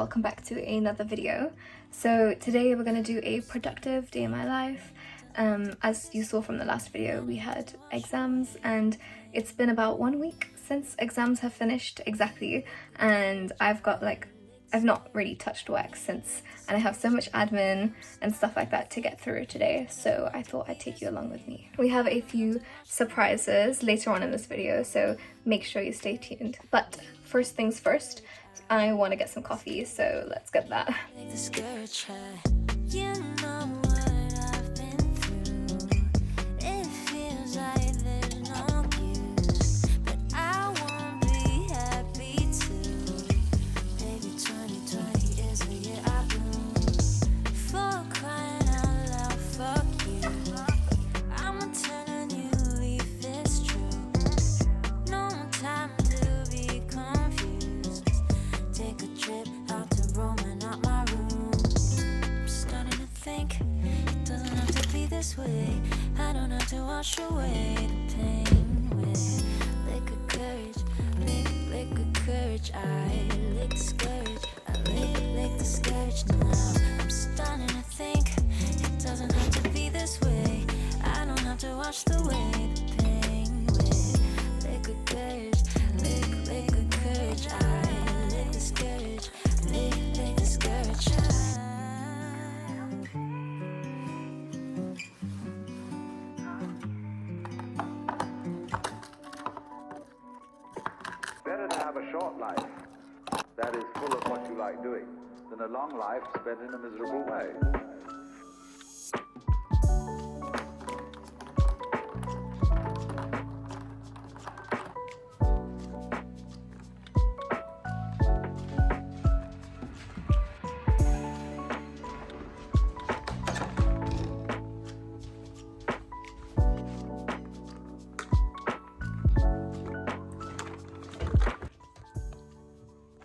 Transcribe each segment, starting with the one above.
welcome back to another video. So today we're going to do a productive day in my life. As you saw from the last video, we had exams and it's been about 1 week since exams have finished exactly, and I've not really touched work since, and I have so much admin and stuff like that to get through today, so I thought I'd take you along with me. We have a few surprises later on in this video, so make sure you stay tuned. But first things first, I want to get some coffee, so let's get that. I don't have to wash away the pain with liquid courage, liquid courage. I lick the scourge, I lick the scourge now. I'm starting to think it doesn't have to be this way. I don't have to wash away the pain with liquid courage, liquid courage. I lick the scourge, lick the scourge. Better to have a short life that is full of what you like doing than a long life spent in a miserable way.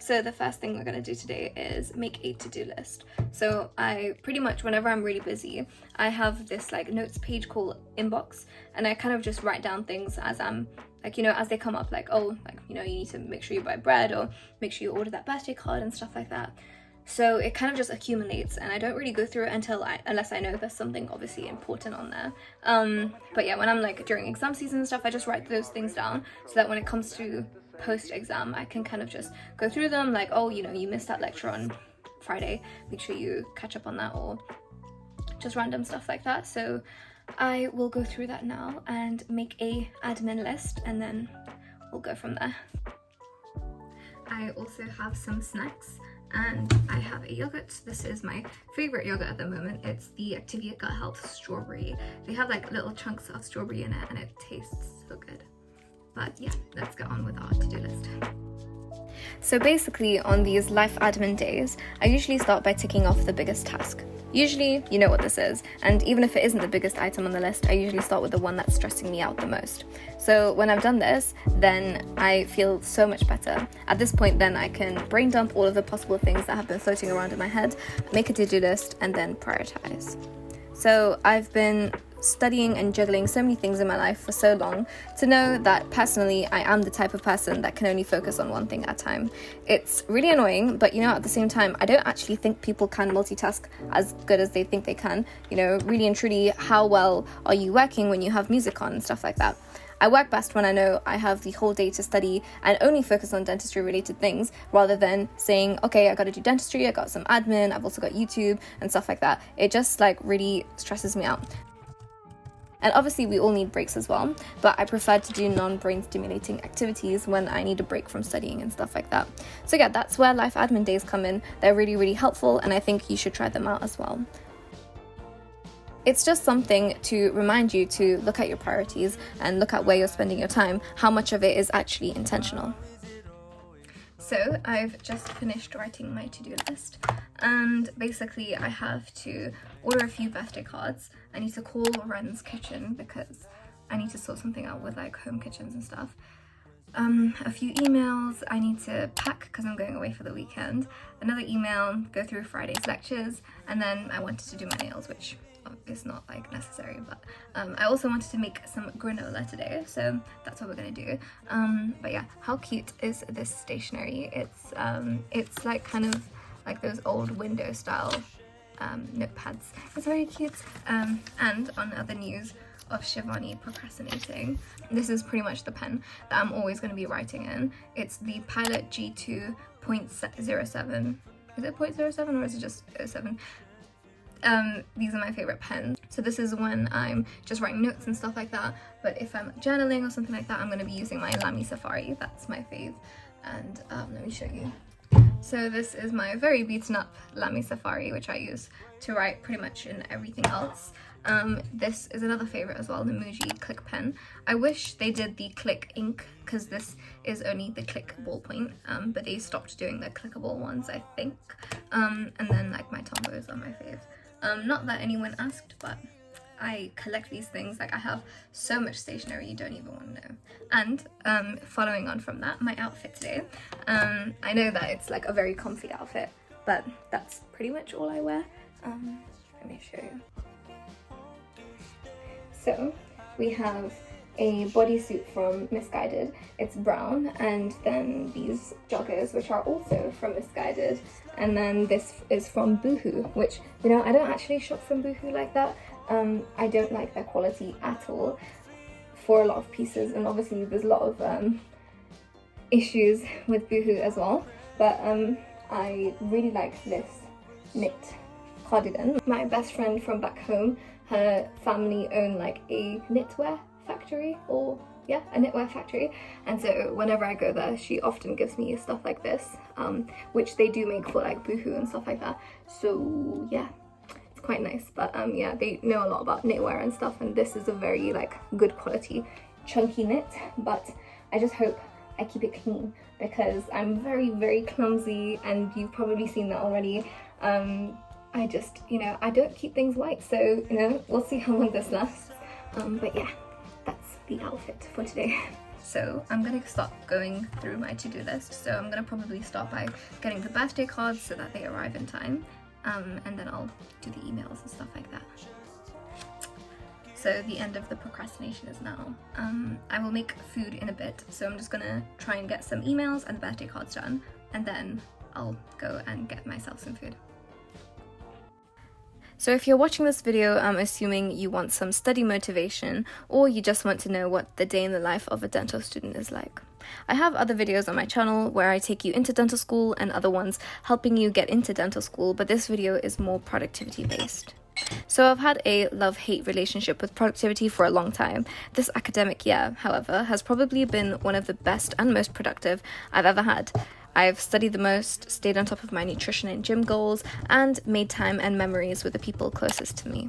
So the first thing we're going to do today is make a to-do list. So I pretty much, whenever I'm really busy, I have this notes page called inbox, and I kind of just write down things as I'm as they come up, you need to make sure you buy bread, or make sure you order that birthday card and stuff like that. So it kind of just accumulates, and I don't really go through it unless I know there's something obviously important on there. But yeah, when I'm during exam season and stuff, I just write those things down so that when it comes to post-exam, I can kind of just go through them, you missed that lecture on Friday, make sure you catch up on that, or just random stuff like that. So I will go through that now and make a admin list, and then we'll go from there. I also have some snacks, and I have a yogurt. This is my favorite yogurt at the moment. It's the Activia Gut Health Strawberry. They have little chunks of strawberry in it, and it tastes so good. But yeah, let's get on with our to-do list. So basically, on these life admin days, I usually start by ticking off the biggest task. Usually, you know what this is, and even if it isn't the biggest item on the list, I usually start with the one that's stressing me out the most. So when I've done this, then I feel so much better. At this point, then I can brain dump all of the possible things that have been floating around in my head, make a to-do list, and then prioritize. So I've been studying and juggling so many things in my life for so long to know that personally I am the type of person that can only focus on one thing at a time. It's really annoying, but at the same time, I don't actually think people can multitask as good as they think they can. Really and truly, how well are you working when you have music on and stuff like that? I work best when I know I have the whole day to study and only focus on dentistry related things, rather than saying, okay, I gotta do dentistry, I got some admin, I've also got YouTube and stuff like that. It just really stresses me out. And obviously we all need breaks as well, but I prefer to do non-brain stimulating activities when I need a break from studying and stuff like that. So yeah, that's where life admin days come in. They're really, really helpful, and I think you should try them out as well. It's just something to remind you to look at your priorities and look at where you're spending your time, how much of it is actually intentional. So I've just finished writing my to-do list, and basically I have to order a few birthday cards. I need to call Ren's Kitchen because I need to sort something out with home kitchens and stuff. A few emails I need to pack because I'm going away for the weekend. Another email, go through Friday's lectures, and then I wanted to do my nails, which is not necessary, but I also wanted to make some granola today, so that's what we're gonna do. But yeah, how cute is this stationery? It's kind of like those old window style notepads. It's very cute. And on other news of Shivani procrastinating, this is pretty much the pen that I'm always going to be writing in. It's the Pilot G2.07. Is it 0.07 or is it just 07? These are my favorite pens. So this is when I'm just writing notes and stuff like that, but if I'm journaling or something like that, I'm going to be using my Lamy Safari. That's my fave. And let me show you. So this is my very beaten up Lamy Safari, which I use to write pretty much in everything else. This is another favorite as well, the Muji Click pen. I wish they did the Click ink, because this is only the Click ballpoint, but they stopped doing the clickable ones, I think. And then like my Tombos are my fave. Not that anyone asked, but I collect these things. Like I have so much stationery you don't even want to know. And following on from that, my outfit today. I know that it's like a very comfy outfit, but that's pretty much all I wear. Let me show you. So we have a bodysuit from Misguided. It's brown, and then these joggers, which are also from Misguided, and then this is from Boohoo, which, you know, I don't actually shop from Boohoo like that. I don't like their quality at all for a lot of pieces, and obviously there's a lot of issues with Boohoo as well, but I really like this knit cardigan. My best friend from back home, her family own like a knitwear factory, or yeah, a knitwear factory, and so whenever I go there she often gives me stuff like this, which they do make for like Boohoo and stuff like that. So yeah, it's quite nice. But yeah, they know a lot about knitwear and stuff, and this is a very like good quality chunky knit, but I just hope I keep it clean because I'm very clumsy, and you've probably seen that already. I just, you know, I don't keep things white, so, you know, we'll see how long this lasts. But yeah, that's the outfit for today. So I'm gonna start going through my to-do list. So I'm gonna probably start by getting the birthday cards so that they arrive in time. And then I'll do the emails and stuff like that. So the end of the procrastination is now. I will make food in a bit, so I'm just gonna try and get some emails and the birthday cards done, and then I'll go and get myself some food. So if you're watching this video, I'm assuming you want some study motivation, or you just want to know what the day in the life of a dental student is like. I have other videos on my channel where I take you into dental school, and other ones helping you get into dental school, but this video is more productivity based. So I've had a love-hate relationship with productivity for a long time. This academic year, however, has probably been one of the best and most productive I've ever had. I've studied the most, stayed on top of my nutrition and gym goals, and made time and memories with the people closest to me.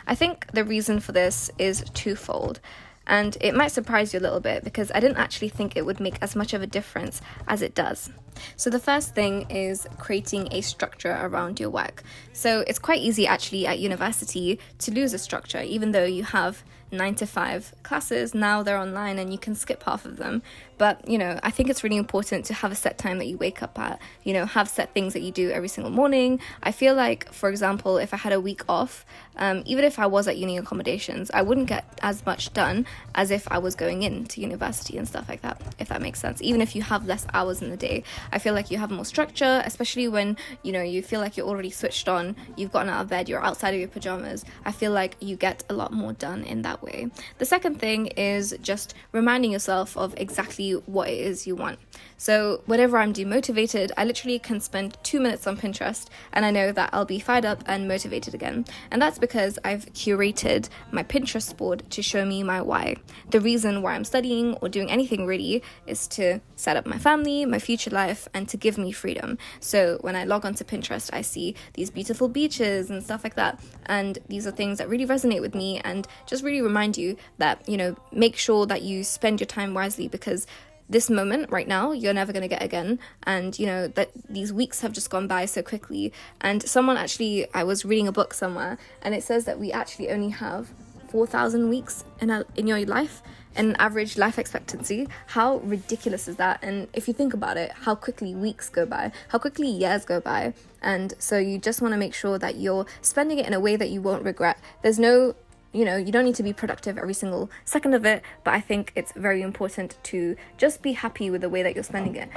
I think the reason for this is twofold, and it might surprise you a little bit because I didn't actually think it would make as much of a difference as it does. So the first thing is creating a structure around your work. So it's quite easy actually at university to lose a structure, even though you have 9 to 5 classes. Now they're online and you can skip half of them. But, you know, I think it's really important to have a set time that you wake up at, you know, have set things that you do every single morning. I feel like, for example, if I had a week off, even if I was at uni accommodations, I wouldn't get as much done as if I was going into university and stuff like that, if that makes sense. Even if you have less hours in the day, I feel like you have more structure, especially when, you know, you feel like you're already switched on, you've gotten out of bed, you're outside of your pajamas. I feel like you get a lot more done in that way. The second thing is just reminding yourself of exactly what it is you want. So whenever I'm demotivated, I literally can spend 2 minutes on Pinterest and I know that I'll be fired up and motivated again. And that's because I've curated my Pinterest board to show me my why. The reason why I'm studying or doing anything really is to set up my family, my future life, and to give me freedom. So when I log onto Pinterest, I see these beautiful beaches and stuff like that. And these are things that really resonate with me and just really remind you that, you know, make sure that you spend your time wisely, because this moment right now you're never going to get again, and you know that these weeks have just gone by so quickly. And I was reading a book somewhere and it says that we actually only have 4,000 weeks in your life, an average life expectancy. How ridiculous is that? And if you think about it, how quickly weeks go by, how quickly years go by. And so you just want to make sure that you're spending it in a way that you won't regret. There's no, you know, you don't need to be productive every single second of it, but I think it's very important to just be happy with the way that you're spending it.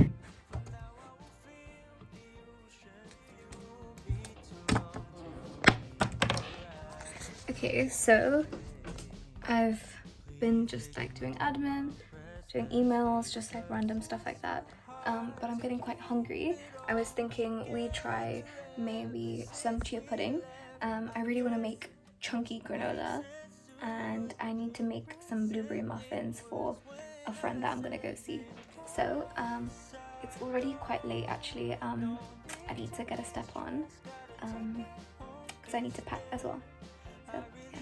Okay, so I've been just like doing admin, doing emails, just like random stuff like that. But I'm getting quite hungry. I was thinking we try maybe some chia pudding. I really want to make chunky granola, and I need to make some blueberry muffins for a friend that I'm gonna go see. So it's already quite late actually. I need to get a step on because I need to pack as well. So yeah.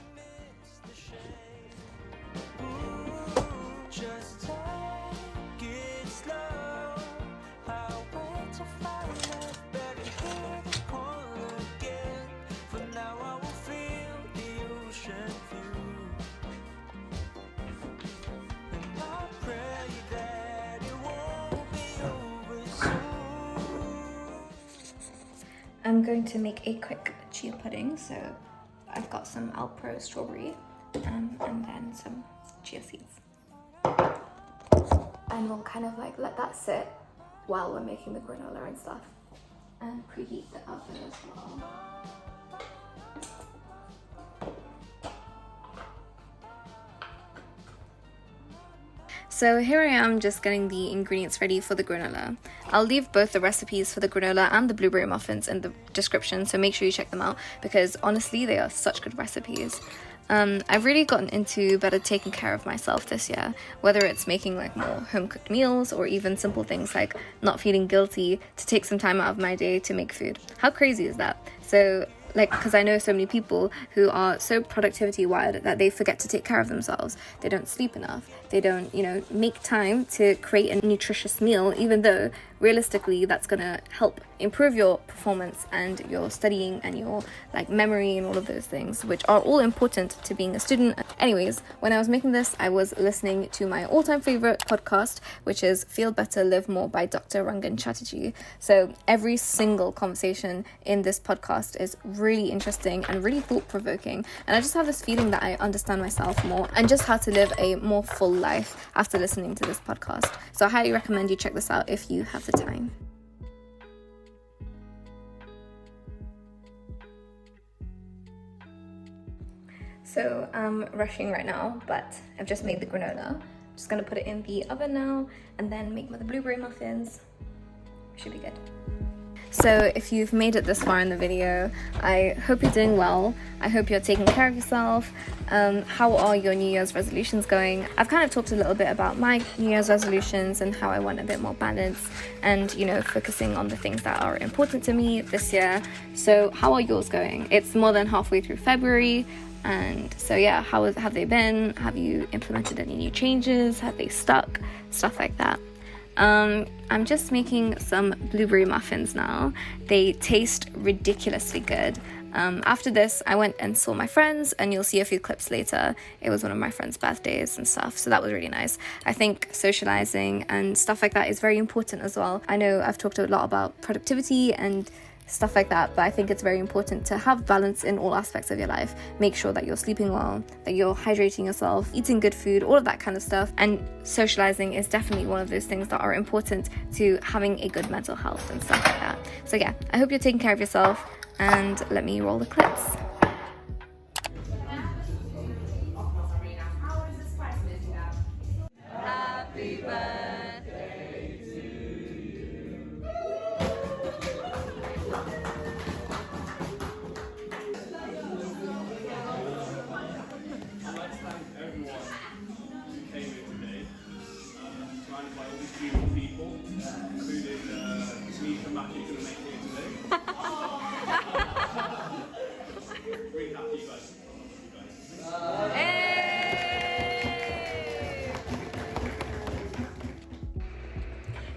I'm going to make a quick chia pudding, so I've got some Alpro strawberry and then some chia seeds. And we'll kind of like let that sit while we're making the granola and stuff, and preheat the oven as well. So here I am just getting the ingredients ready for the granola. I'll leave both the recipes for the granola and the blueberry muffins in the description, so make sure you check them out because honestly they are such good recipes. I've really gotten into better taking care of myself this year, whether it's making like more home-cooked meals or even simple things like not feeling guilty to take some time out of my day to make food. How crazy is that? So like, because I know so many people who are so productivity wired that they forget to take care of themselves. They don't sleep enough. They don't, make time to create a nutritious meal, even though realistically that's gonna help improve your performance and your studying and your like memory and all of those things, which are all important to being a student. Anyways, when I was making this, I was listening to my all-time favorite podcast, which is Feel Better, Live More by Dr. Rangan Chatterjee. So every single conversation in this podcast is really interesting and really thought-provoking, and I just have this feeling that I understand myself more and just how to live a more full life after listening to this podcast. So I highly recommend you check this out if you have the time. So I'm rushing right now, but I've just made the granola. I'm just gonna put it in the oven now and then make the blueberry muffins. Should be good. So if you've made it this far in the video, I hope you're doing well. I hope you're taking care of yourself. How are your New Year's resolutions going? I've kind of talked a little bit about my New Year's resolutions and how I want a bit more balance and, focusing on the things that are important to me this year. So how are yours going? It's more than halfway through February. And so yeah, have they been? Have you implemented any new changes? Have they stuck? Stuff like that. I'm just making some blueberry muffins now. They taste ridiculously good. After this, I went and saw my friends, and you'll see a few clips later. It was one of my friends' birthdays and stuff, so that was really nice. I think socializing and stuff like that is very important as well. I know I've talked a lot about productivity and stuff like that, but I think it's very important to have balance in all aspects of your life. Make sure that you're sleeping well, that you're hydrating yourself, eating good food, all of that kind of stuff. And socializing is definitely one of those things that are important to having a good mental health and stuff like that. So yeah, I hope you're taking care of yourself, and let me roll the clips. Happy birthday to you.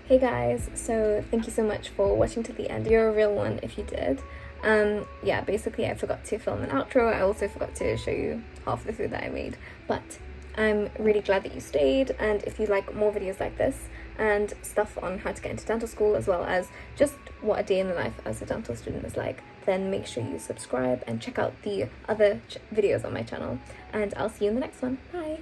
Hey guys, so thank you so much for watching to the end. You're a real one if you did. Yeah, basically I forgot to film an outro. I also forgot to show you half the food that I made, but I'm really glad that you stayed. And if you like more videos like this and stuff on how to get into dental school, as well as just what a day in the life as a dental student is like, then make sure you subscribe and check out the other videos on my channel, and I'll see you in the next one. Bye.